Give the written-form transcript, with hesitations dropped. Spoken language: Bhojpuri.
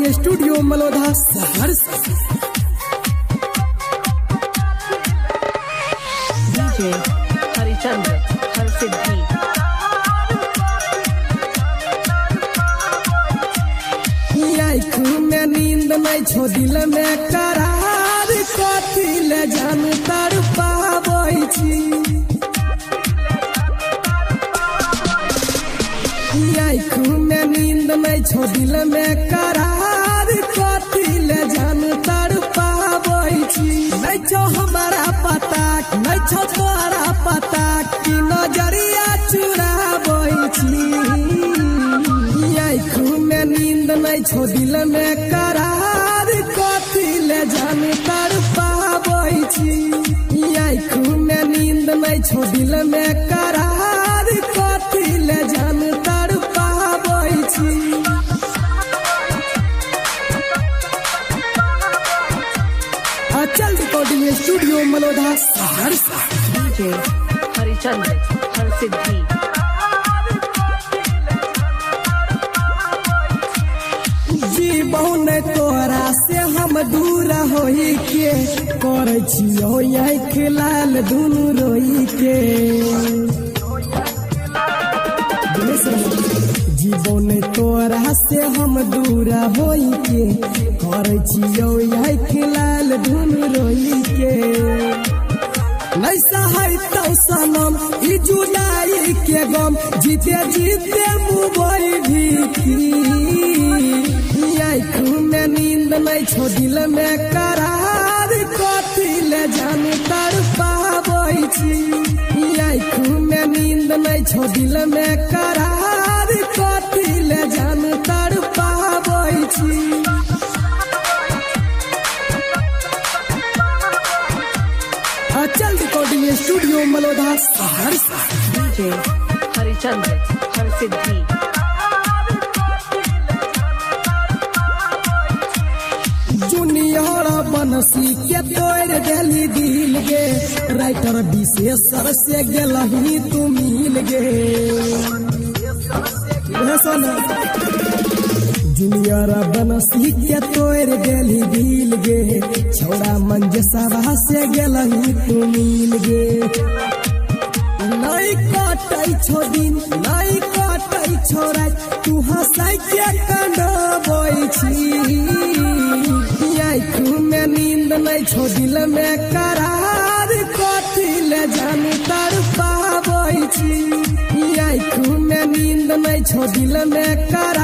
Recording studio Malodha Saharsa. DJ Harichandra Harsiddhi. आँखों में नींद नहीं छो दिल में करार कथी ले जान तर पाबै छी। आँखों में नींद नहीं छो दिल में करार कथी ले जान तर पाबै छी। नहीं छो हमारा पता नहीं छो तोरा पता कि नजरिया चुराबै छी। आँखों में नींद नहीं छो दिल में करार कथी ले जान तर पाबै छी। आँखों में नींद नहीं छो दिल में करार कथी ले जान तर पाबै छी। चल recording studio Malodha Saharsa. DJ Harichandra Harsiddhi. जी बहु ने तोरा से हम दूर होई के करे छियो आँख लाल दुनू रोई के। जीवन तोरा से हम दूर होई के करे छियो आँख लाल दुनू रोई के। नहीं सहाय तो सनम ई जुदाई के गम जीते जीते मुबई भी। आँखों में नींद नहीं छो दिल में करार कथी ले जान तर पाबै छी। आँखों में नींद नहीं छो दिल में करार कथी ले जान तर पाबै छी। चल recording studio Malodha Saharsa. DJ Harichandra Harsiddhi. Junior बनसी के तोड़ देली दिल गे राइटर विशेषर से गेलही तू मिल गे। जूनियर बनसी के तोड़ देली दिल गे छौड़ा मंजसवा से गेलही तू मिल गे। नहीं कटै छो दिन नहीं कटै छो रात तू हंसाई के कांदबै छी। आँखों में नींद नहीं छो दिल में करार कथी ले जान तर पाबै छी। आँखों में नींद नहीं छो दिल में करार